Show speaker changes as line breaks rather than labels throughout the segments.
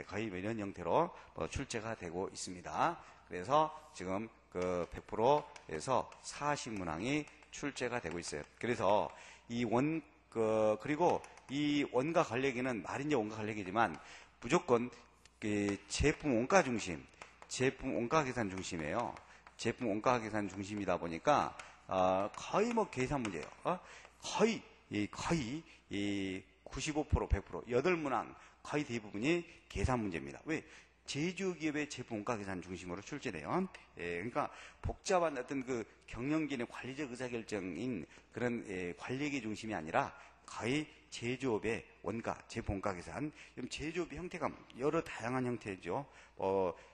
거의 이런 형태로 출제가 되고 있습니다. 그래서 지금 그 100%에서 40문항이 출제가 되고 있어요. 그래서 그리고 이 원가 관리기는 말인지 원가 관리기지만 무조건 그 제품 원가 중심, 제품 원가 계산 중심이에요. 제품 원가 계산 중심이다 보니까 거의 뭐 계산 문제예요. 거의 95%, 100%, 8문항 거의 대부분이 계산 문제입니다. 왜? 제조기업의 제품 원가 계산 중심으로 출제돼요. 그러니까 복잡한 어떤 그 경영진의 관리적 의사결정인 그런 관리기 중심이 아니라 거의 제조업의 원가, 제품 원가 계산. 제조업의 형태가 여러 다양한 형태죠.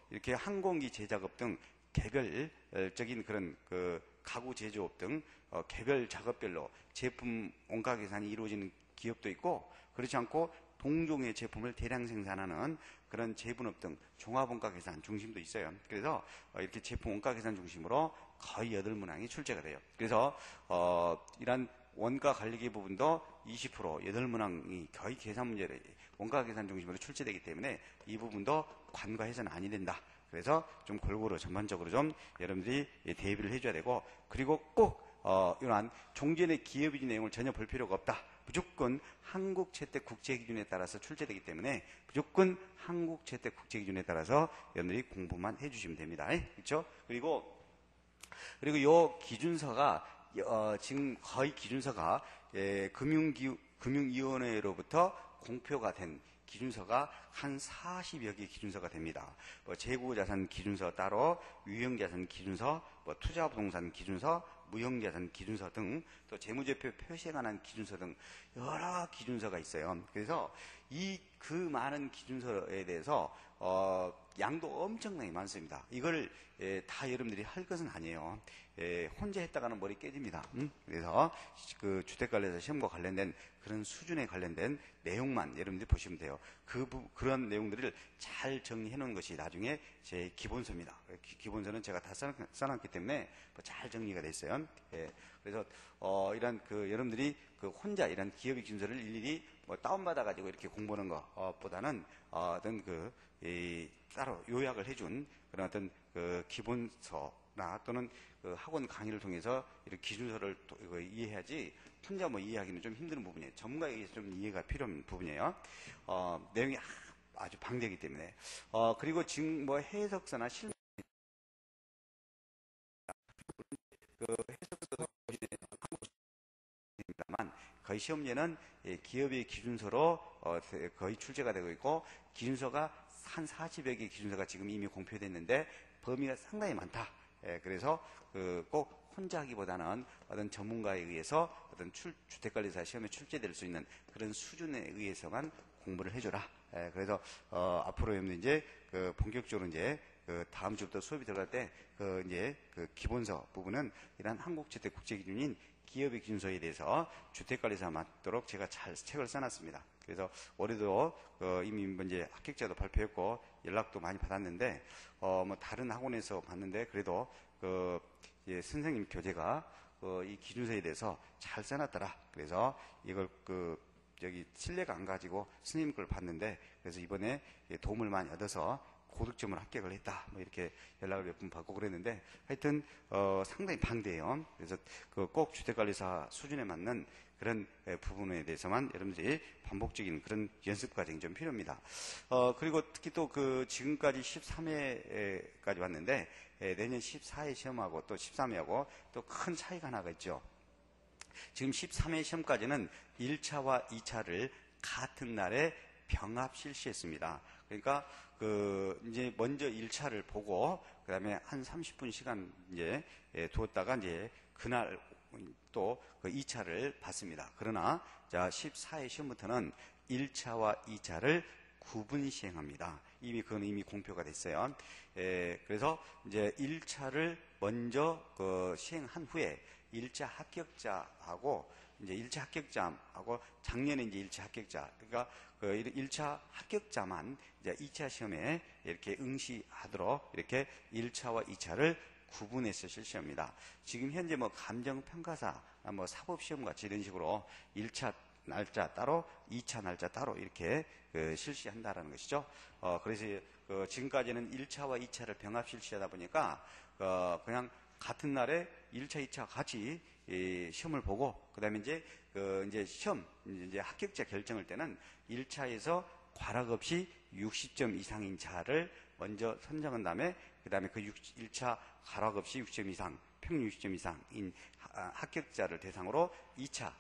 이렇게 항공기 제작업 등 개별적인 그런 그 가구 제조업 등 개별 작업별로 제품 원가 계산이 이루어지는 기업도 있고, 그렇지 않고 동종의 제품을 대량 생산하는 그런 제분업 등 종합 원가 계산 중심도 있어요. 그래서 이렇게 제품 원가 계산 중심으로 거의 8문항이 출제가 돼요. 그래서 이런 원가 관리기 부분도 20%, 8문항이 거의 계산 문제를 원가 계산 중심으로 출제되기 때문에 이 부분도 관과해서는 아니 된다. 그래서 좀 골고루 전반적으로 좀 여러분들이 대비를 해줘야 되고, 그리고 꼭 이러한 종전의 기업이지 내용을 전혀 볼 필요가 없다. 무조건 한국 채택 국제 기준에 따라서 출제되기 때문에 무조건 한국 채택 국제 기준에 따라서 여러분들이 공부만 해주시면 됩니다. 그렇죠? 그리고 요 기준서가 지금 거의 기준서가 금융위원회로부터 공표가 된 기준서가 한 40여 개 기준서가 됩니다. 재고자산 기준서 따로, 유형자산 기준서, 투자부동산 기준서, 무형자산 기준서 등, 또 재무제표 표시에 관한 기준서 등 여러 기준서가 있어요. 그래서 그 많은 기준서에 대해서 양도 엄청나게 많습니다. 이걸 다 여러분들이 할 것은 아니에요. 혼자 했다가는 머리 깨집니다. 그래서 그 주택관리사 시험과 관련된 그런 수준에 관련된 내용만 여러분들이 보시면 돼요. 그런 내용들을 잘 정리해 놓은 것이 나중에 제 기본서입니다. 기본서는 제가 다 써놨기 때문에 잘 정리가 돼 있어요. 그래서 이런 그 여러분들이 그 혼자 이런 기업의 기준서를 일일이 다운받아 가지고 이렇게 공부하는 것보다는 어떤 따로 요약을 해준 그런 어떤 그 기본서나 또는 그 학원 강의를 통해서 이렇게 기준서를 이해해야지 혼자 이해하기는 좀 힘든 부분이에요. 전문가에 의해서 좀 이해가 필요한 부분이에요. 내용이 아주 방대하기 때문에. 그리고 지금 해석서나 실무 해석서도 입니다만 거의 시험제는 기업의 기준서로 거의 출제가 되고 있고, 기준서가 한 40여 개 기준서가 지금 이미 공표됐는데 범위가 상당히 많다. 그래서 꼭 혼자 하기보다는 어떤 전문가에 의해서 어떤 주택관리사 시험에 출제될 수 있는 그런 수준에 의해서만 공부를 해줘라. 그래서 앞으로 이제 본격적으로 이제 다음 주부터 수업이 들어갈 때 이제 기본서 부분은 이런 한국주택 국제기준인 기업의 기준서에 대해서 주택관리사 맞도록 제가 잘 책을 써놨습니다. 그래서 올해도 이미 이제 합격자도 발표했고 연락도 많이 받았는데 다른 학원에서 봤는데 그래도 선생님 교재가 이 기준서에 대해서 잘 써놨더라. 그래서 이걸 여기 신뢰가 안 가지고 스님 걸 봤는데, 그래서 이번에 도움을 많이 얻어서 고득점을 합격을 했다. 이렇게 연락을 몇 분 받고 그랬는데, 하여튼, 상당히 방대해요. 그래서 꼭 주택관리사 수준에 맞는 그런 부분에 대해서만 여러분들이 반복적인 그런 연습 과정이 좀 필요합니다. 그리고 특히 또 지금까지 13회까지 왔는데, 내년 14회 시험하고 또 13회하고 또 큰 차이가 하나가 있죠. 지금 13회 시험까지는 1차와 2차를 같은 날에 병합 실시했습니다. 그러니까 이제 먼저 1차를 보고 그다음에 한 30분 시간 이제 두었다가 이제 그날 또 2차를 봤습니다. 그러나 자 14회 시험부터는 1차와 2차를 구분 시행합니다. 그건 이미 공표가 됐어요. 그래서 이제 1차를 먼저 시행한 후에 1차 합격자하고 이제 1차 합격자하고 작년에 이제 1차 합격자, 그러니까 1차 합격자만 이제 2차 시험에 이렇게 응시하도록 이렇게 1차와 2차를 구분해서 실시합니다. 지금 현재 감정평가사, 사법시험 같이 이런 식으로 1차 날짜 따로, 2차 날짜 따로 이렇게 실시한다라는 것이죠. 그래서 지금까지는 1차와 2차를 병합 실시하다 보니까 그냥 같은 날에 1차, 2차 같이 시험을 보고 그다음에 이제 시험 이제 합격자 결정할 때는 1차에서 과락 없이 60점 이상인 자를 먼저 선정한 다음에 그다음에 그 1차 과락 없이 60점 이상, 평균 60점 이상인 합격자를 대상으로 2차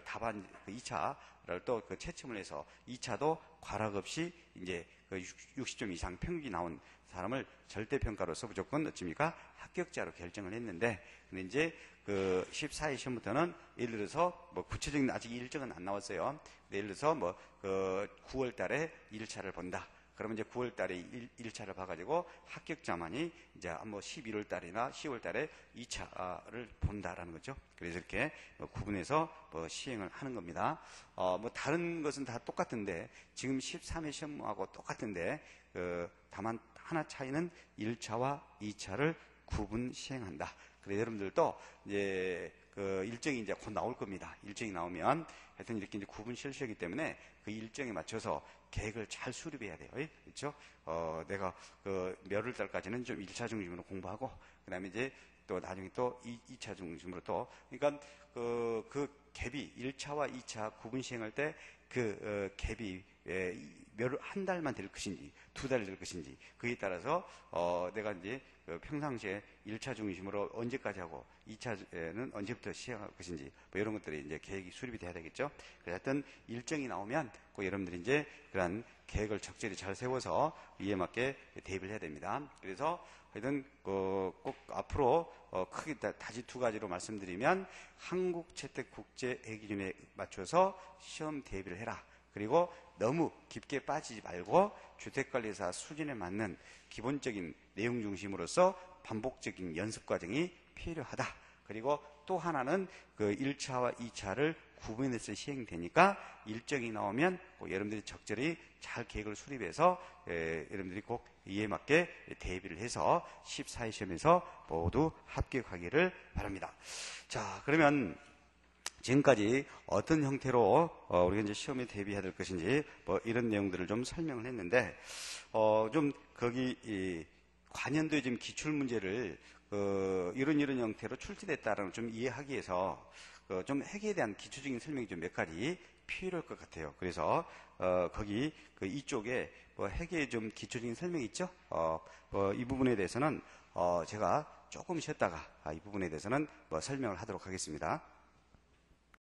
답안 2차를 또 채점을 해서 2차도 과락 없이 이제 60점 이상 평균이 나온 사람을 절대평가로서 무조건 어찌입니까? 합격자로 결정을 했는데, 근데 이제 14회 시험부터는 예를 들어서 구체적인 아직 일정은 안 나왔어요. 예를 들어서 9월 달에 1차를 본다. 그러면 이제 9월 달에 1차를 봐가지고 합격자만이 이제 11월 달이나 10월 달에 2차를 본다라는 거죠. 그래서 이렇게 구분해서 시행을 하는 겁니다. 다른 것은 다 똑같은데, 지금 13회 시험하고 똑같은데, 다만 하나 차이는 1차와 2차를 구분 시행한다. 그래서 여러분들도 이제 일정이 이제 곧 나올 겁니다. 일정이 나오면 하여튼 이렇게 이제 구분 실시하기 때문에 그 일정에 맞춰서 계획을 잘 수립해야 돼요. 그렇죠? 내가 몇월 달까지는 좀 1차 중심으로 공부하고, 그 다음에 이제 또 나중에 또 2차 중심으로 또, 그러니까 그 갭이 1차와 2차 구분 시행할 때 갭이 한 달만 될 것인지, 2달 될 것인지, 그에 따라서, 내가 이제 평상시에 1차 중심으로 언제까지 하고, 2차는 언제부터 시행할 것인지, 이런 것들이 이제 계획이 수립이 돼야 되겠죠. 그래서 하여튼 일정이 나오면 꼭 여러분들이 이제 그런 계획을 적절히 잘 세워서 이에 맞게 대입을 해야 됩니다. 그래서 하여튼 꼭 앞으로 크게 다시 두 가지로 말씀드리면, 한국채택국제회 기준에 맞춰서 시험 대비를 해라. 그리고 너무 깊게 빠지지 말고 주택관리사 수준에 맞는 기본적인 내용 중심으로서 반복적인 연습 과정이 필요하다. 그리고 또 하나는 1차와 2차를 구분해서 시행되니까 일정이 나오면 꼭 여러분들이 적절히 잘 계획을 수립해서 여러분들이 꼭 이에 맞게 대비를 해서 14회 시험에서 모두 합격하기를 바랍니다. 자, 그러면 지금까지 어떤 형태로 우리가 이제 시험에 대비해야 될 것인지 이런 내용들을 좀 설명을 했는데, 좀 거기 관연도의 지금 기출 문제를 이런 형태로 출제됐다라는 좀 이해하기 위해서 좀 핵에 대한 기초적인 설명이 좀 몇 가지 필요할 것 같아요. 그래서 거기 이쪽에 핵에 좀 기초적인 설명이 있죠. 이 부분에 대해서는 제가 조금 쉬었다가 이 부분에 대해서는 설명을 하도록 하겠습니다.